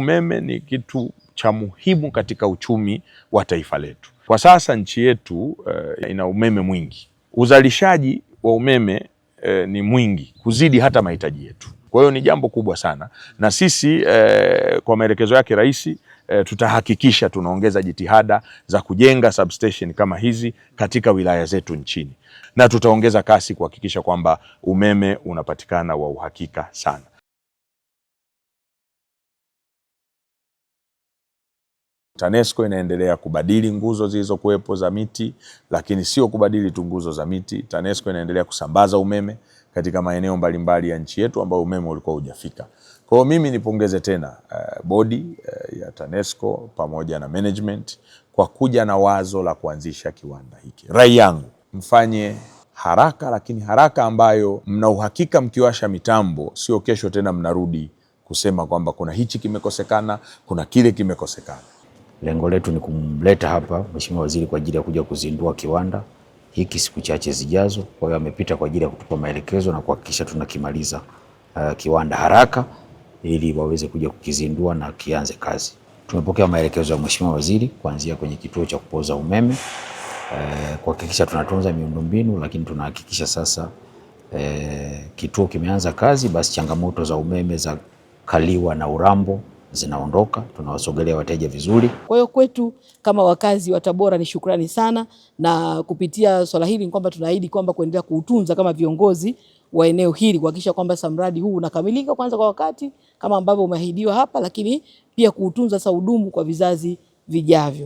Umeme ni kitu cha muhimu katika uchumi wa taifa letu. Kwa sasa nchi yetu ina umeme mwingi. Uzalishaji wa umeme ni mwingi kuzidi hata mahitaji yetu. Kwa hiyo ni jambo kubwa sana, na sisi kwa maelekezo yake Rais tutahakikisha tunaongeza jitihada za kujenga substation kama hizi katika wilaya zetu nchini, na tutaongeza kasi kuhakikisha kwamba umeme unapatikana wa uhakika sana. TANESCO inaendelea kubadili nguzo zilizokuwepo za miti, lakini sio kubadili tu nguzo za miti. TANESCO inaendelea kusambaza umeme katika maeneo mbalimbali ya nchi yetu ambayo umeme ulikuwa hujafika. Kwa hiyo mimi nipongeze tena bodi ya TANESCO pamoja na management kwa kuja na wazo la kuanzisha kiwanda hiki. Rai yangu mfanye haraka, lakini haraka ambayo mna uhakika mkiwasha mitambo sio kesho tena mnarudi kusema kwamba kuna hichi kimekosekana, kuna kile kimekosekana. Lengo letu ni kumleta hapa Mheshimiwa Waziri kwa ajili ya kuja kuzindua kiwanda hiki siku chache zijazo. Kwa hiyo amepita kwa ajili ya kutupa maelekezo na kuhakikisha tunakimaliza kiwanda haraka ili waweze kuja kukizindua na kianze kazi. Tumepokea maelekezo ya Mheshimiwa Waziri kuanzia kwenye kituo cha kupoza umeme kuhakikisha tunatunza miundombinu, lakini tunahakikisha sasa kituo kimeanza kazi, basi changamoto za umeme za Kaliwa na Urambo zinaondoka, tunawasogelea wateja vizuri. Kwa hiyo kwetu kama wakazi wa Tabora ni shukrani sana, na kupitia swala hili ni kwamba tunaahidi kwamba kuendelea kuutunza kama viongozi wa eneo hili, kuhakikisha kwamba mradi huu unakamilika kwanza kwa wakati kama ambavyo umeahidiwa hapa, lakini pia kuutunza sasa udumu kwa vizazi vijavyo.